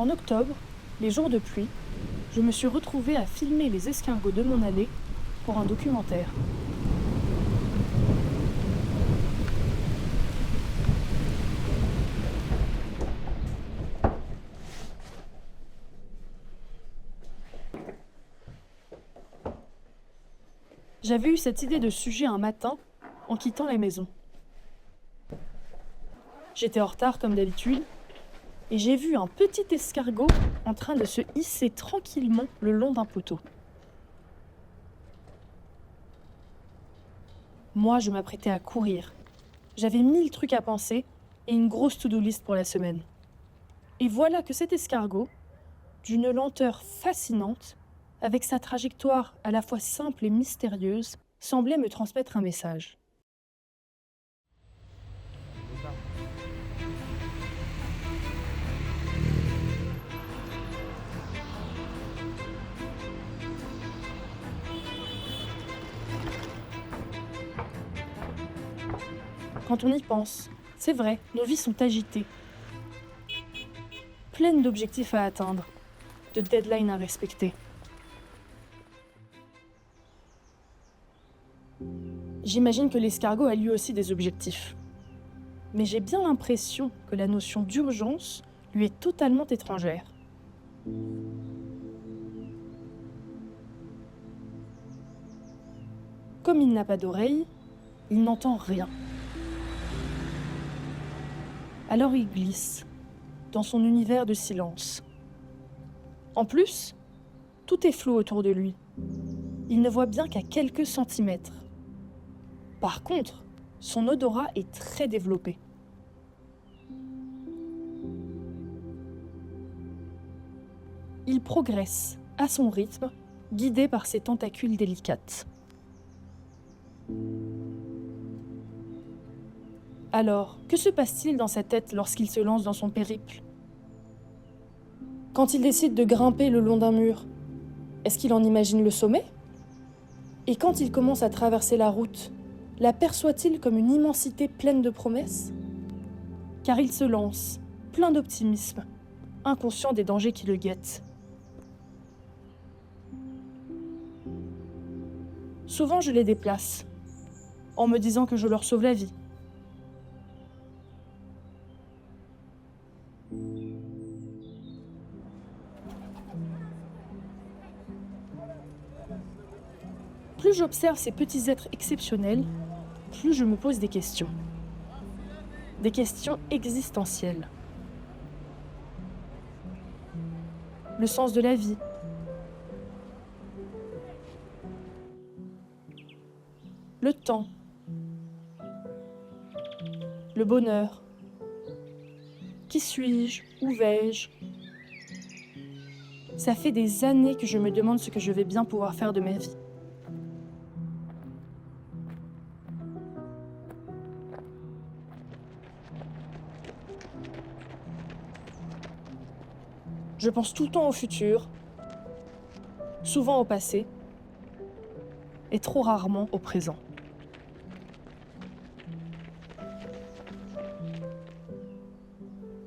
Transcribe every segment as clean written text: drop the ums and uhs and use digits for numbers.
En octobre, les jours de pluie, je me suis retrouvée à filmer les escargots de mon allée pour un documentaire. J'avais eu cette idée de sujet un matin en quittant la maison. J'étais en retard comme d'habitude et j'ai vu un petit escargot en train de se hisser tranquillement le long d'un poteau. Moi, je m'apprêtais à courir. J'avais 1000 trucs à penser et une grosse to-do list pour la semaine. Et voilà que cet escargot, d'une lenteur fascinante, avec sa trajectoire à la fois simple et mystérieuse, semblait me transmettre un message. Quand on y pense, c'est vrai, nos vies sont agitées, pleines d'objectifs à atteindre, de deadlines à respecter. J'imagine que l'escargot a lui aussi des objectifs. Mais j'ai bien l'impression que la notion d'urgence lui est totalement étrangère. Comme il n'a pas d'oreille, il n'entend rien. Alors il glisse dans son univers de silence. En plus, tout est flou autour de lui. Il ne voit bien qu'à quelques centimètres. Par contre, son odorat est très développé. Il progresse à son rythme, guidé par ses tentacules délicates. Alors, que se passe-t-il dans sa tête lorsqu'il se lance dans son périple ? Quand il décide de grimper le long d'un mur, est-ce qu'il en imagine le sommet ? Et quand il commence à traverser la route, l'aperçoit-il comme une immensité pleine de promesses ? Car il se lance, plein d'optimisme, inconscient des dangers qui le guettent. Souvent, je les déplace, en me disant que je leur sauve la vie. Plus j'observe ces petits êtres exceptionnels, plus je me pose des questions. Des questions existentielles. Le sens de la vie. Le temps. Le bonheur. Qui suis-je ? Où vais-je ? Ça fait des années que je me demande ce que je vais bien pouvoir faire de ma vie. Je pense tout le temps au futur, souvent au passé, et trop rarement au présent.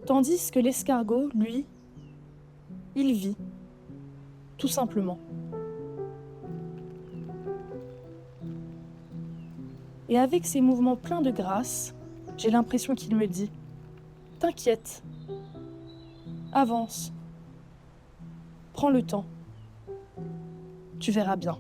Tandis que l'escargot, lui, il vit, tout simplement. Et avec ses mouvements pleins de grâce, j'ai l'impression qu'il me dit « T'inquiète, avance, prends le temps, tu verras bien ».